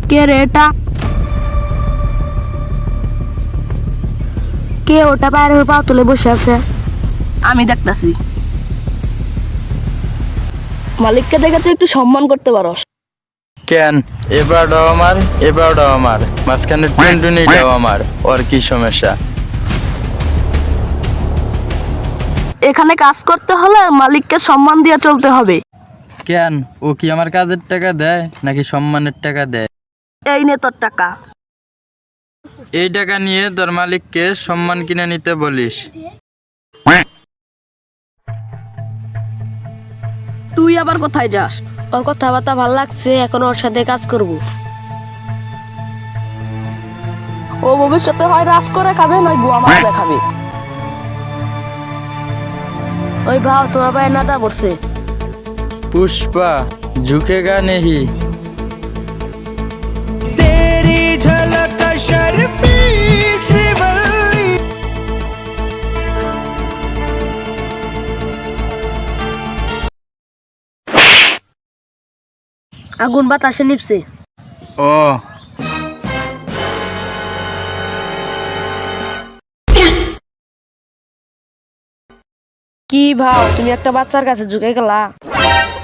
কে রে এটা? কে ওটা পায়ের পা তুলে বসে আছে? আমি দেখতাছি। মালিককে দেখে তুই একটু সম্মান করতে পারস। কেন এবারটাও আমার মাঝখানে টুনটুনিটাও আমার। ওর কি সমস্যা? এখানে কাজ করতে হলে মালিককে সম্মান দিয়ে চলতে হবে। কেন ও কি আমার কাজের টাকা দেয় নাকি সম্মানের টাকা দেয়? এই নে তোর টাকা। এই টাকা নিয়ে তোর মালিককে সম্মান কিনে নিতে বলিস। তুই আবার কোথায় যাস? ওর কথাবার্তা ভাল লাগছে, এখন ওর সাথে কাজ করব। ও ভবিষ্যতে হয় রাজ করে খাবে, নয় গুয়া মাছ দেখাবে। ওই ভাও তোমার পায়ে নাদা পড়ছে। पुष्पा झुकेगा नहीं। तेरी झलक शर्फी श्रीवल्ली। আগুন বাতাসে নিপছে। ओ কি ভাও তুমি একটা বাচ্চার কাছে ঝুঁকে গেলা?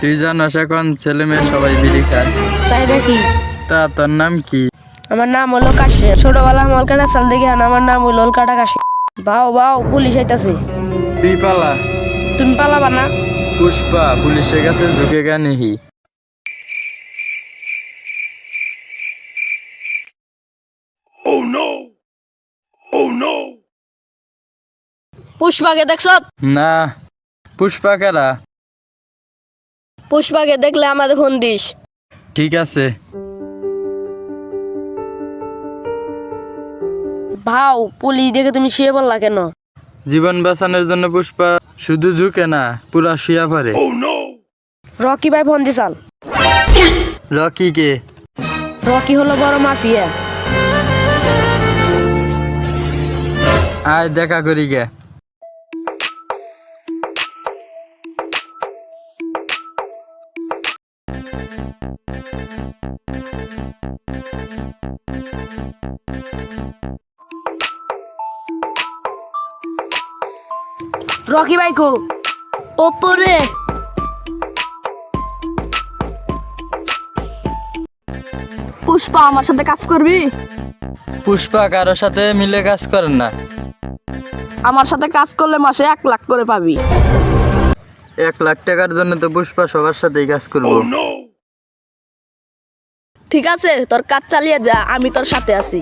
তুই জানাস এখন ছেলে মেয়ে সবাই বিড়ি খায়। তাই নাকি? তা তোর নাম কি? আমার নাম হলো কাশে। ছোটবেলা মলকাটা চাল দেখে আমার নাম হলো অলকাটা কাশে। ভাও ভাও পুলিশ আইতাছে। তুই পালা। তুমি পালাবা না? पुष्पा पुलिसের কাছে झुकेगा नहीं। পুষ্পাকে দেখছ? না पुष्पा কারা? পুষ্পাকে দেখলে আমাদের ফোন দিস। ঠিক আছে। ভাও পুলিশ দেখে তুমি শুয়ে পড়লা কেন? জীবন বাঁচানোর জন্য পুষ্পা শুধু ঝুঁকে না, পুরা শুয়া পড়ে। রকি ভাই ফোন দিছাল। রকি কে? রকি হলো বড় মাফিয়া। আয় দেখা করি গে। রকি ভাই কো? ওপরে। পুষ্পা আমার সাথে কাজ করবি? পুষ্পা কারোর সাথে মিলে কাজ করেন না। আমার সাথে কাজ করলে মাসে 1 লাখ করে পাবি। 1 লাখ টাকার জন্য তো পুষ্পা সবার সাথেই কাজ করবো। ঠিক আছে, তোর কাজ চালিয়ে যা, আমি তোর সাথে আছি।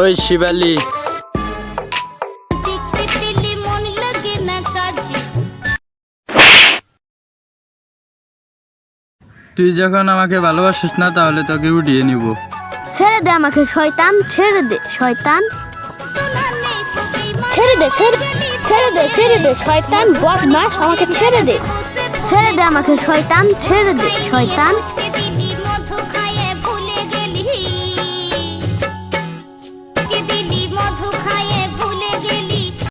ওই শিবালি, তুই যখন আমাকে ভালোবাসিস না তাহলে তোকে উঠিয়ে নিব। ছেড়ে দে আমাকে শয়তান, ছেড়ে দে শয়তান, ছেড়ে দে ছেড়ে দে ছেড়ে দে শয়তান বদমাশ, আমাকে ছেড়ে দে, ছেড়ে দে আমাকে শয়তান, ছেড়ে দে শয়তান।